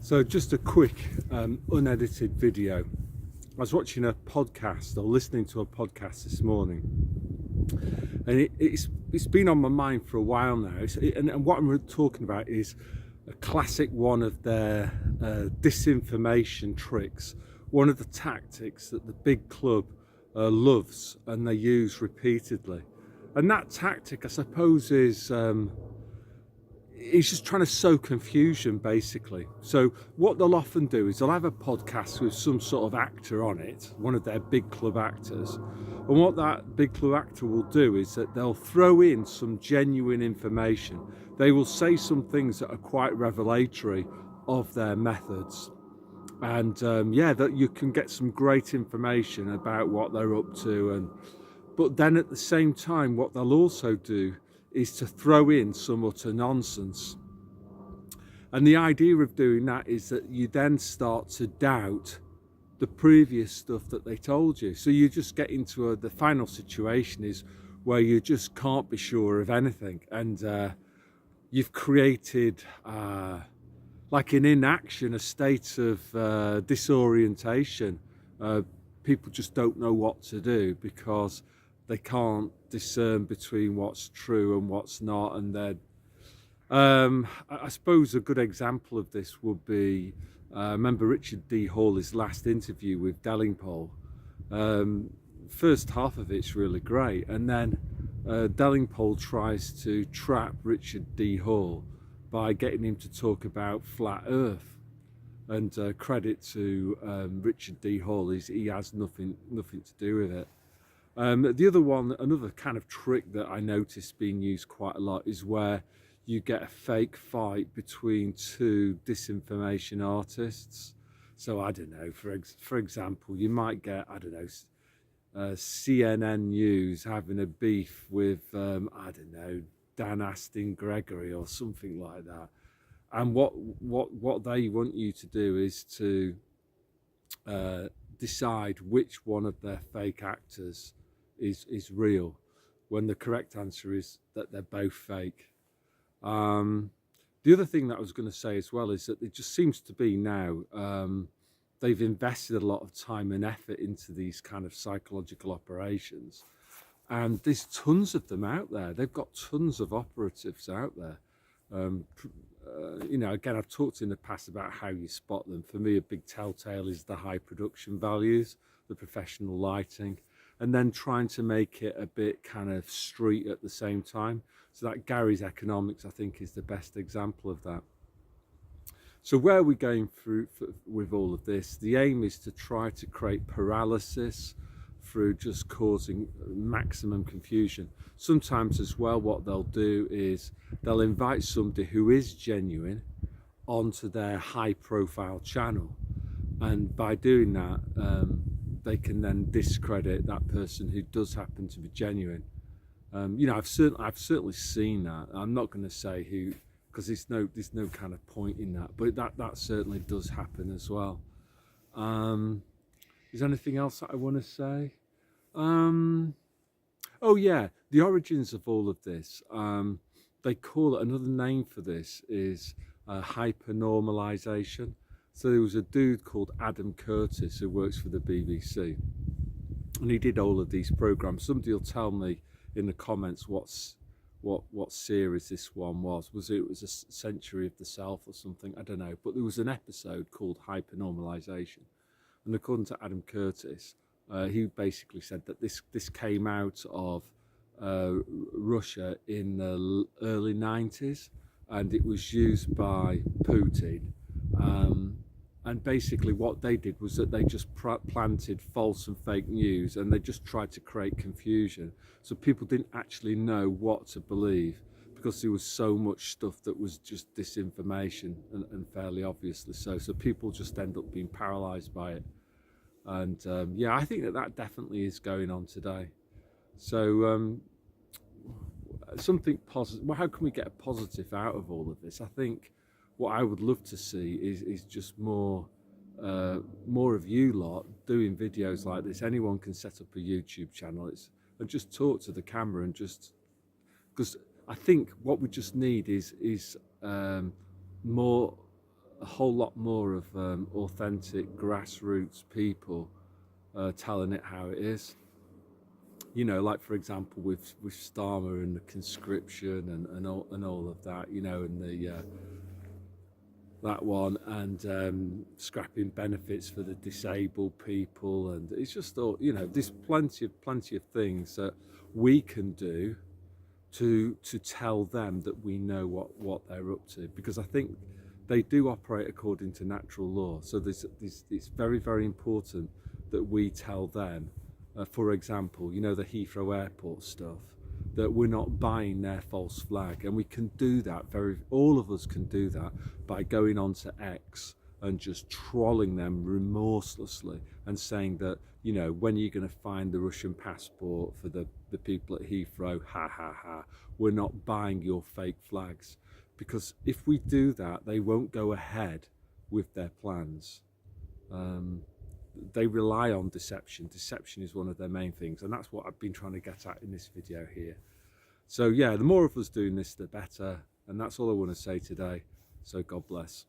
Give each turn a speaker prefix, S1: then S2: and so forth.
S1: So just a quick unedited video. I was watching a podcast or listening to a podcast this morning, and it's been on my mind for a while now. And what I'm talking about is a classic one of their disinformation tricks, one of the tactics that the big club loves and they use repeatedly. And that tactic, I suppose, is it's just trying to sow confusion, basically. So what they'll often do is they'll have a podcast with some sort of actor on it, one of their big club actors. And what that big club actor will do is that they'll throw in some genuine information. They will say some things that are quite revelatory of their methods. And that you can get some great information about what they're up to. But then at the same time, what they'll also do is to throw in some utter nonsense. And the idea of doing that is that you then start to doubt the previous stuff that they told you. So you just get into the final situation is where you just can't be sure of anything. And you've created like an inaction, a state of disorientation. People just don't know what to do because they can't discern between what's true and what's not. And then I suppose a good example of this would be, remember Richard D. Hawley's last interview with Delingpole. First half of it's really great, and then Delingpole tries to trap Richard D. Hall by getting him to talk about flat Earth. And credit to Richard D. Hall, he has nothing to do with it. The other one, another kind of trick that I noticed being used quite a lot is where you get a fake fight between two disinformation artists. So I don't know, for example, you might get, I don't know, CNN News having a beef with, I don't know, Dan Aston Gregory or something like that. And what they want you to do is to decide which one of their fake actors is real, when the correct answer is that they're both fake. The other thing that I was going to say as well is that it just seems to be now they've invested a lot of time and effort into these kind of psychological operations, and there's tons of them out there. They've got tons of operatives out there. Again, I've talked in the past about how you spot them. For me, a big telltale is the high production values, the professional lighting, and then trying to make it a bit kind of street at the same time. So that Gary's Economics, I think, is the best example of that. So where are we going through with all of this? The aim is to try to create paralysis through just causing maximum confusion. Sometimes as well, what they'll do is they'll invite somebody who is genuine onto their high profile channel. And by doing that, they can then discredit that person who does happen to be genuine. I've certainly seen that. I'm not going to say who, because there's no kind of point in that, but that certainly does happen as well. Is there anything else that I want to say? Oh yeah, the origins of all of this. They call it, another name for this is hyper-normalization. So there was a dude called Adam Curtis who works for the BBC, and he did all of these programs. Somebody will tell me in the comments what series this one was. It was a Century of the Self or something? I don't know. But there was an episode called Hyper-normalization, and according to Adam Curtis, he basically said that this came out of Russia in the early 90s, and it was used by Putin. And basically what they did was that they just planted false and fake news, and they just tried to create confusion. So people didn't actually know what to believe because there was so much stuff that was just disinformation and fairly obviously so. So people just end up being paralyzed by it. And I think that definitely is going on today. So something positive. Well, how can we get a positive out of all of this? I think what I would love to see is just more of you lot doing videos like this. Anyone can set up a YouTube channel and just talk to the camera, and just because I think what we just need is more whole lot more of authentic grassroots people telling it how it is. You know, like for example with Starmer and the conscription and all of that, you know, and the that one, and scrapping benefits for the disabled people, and it's just thought, you know, there's plenty of things that we can do to tell them that we know what they're up to, because I think they do operate according to natural law. So it's very important that we tell them, for example, you know, the Heathrow Airport stuff, that we're not buying their false flag. And we can do that, all of us can do that by going on to X and just trolling them remorselessly and saying that, you know, when are you going to find the Russian passport for the people at Heathrow? Ha ha ha. We're not buying your fake flags. Because if we do that, they won't go ahead with their plans. They rely on deception. Deception is one of their main things, and that's what I've been trying to get at in this video here. So yeah, the more of us doing this, the better, and that's all I want to say today. So God bless.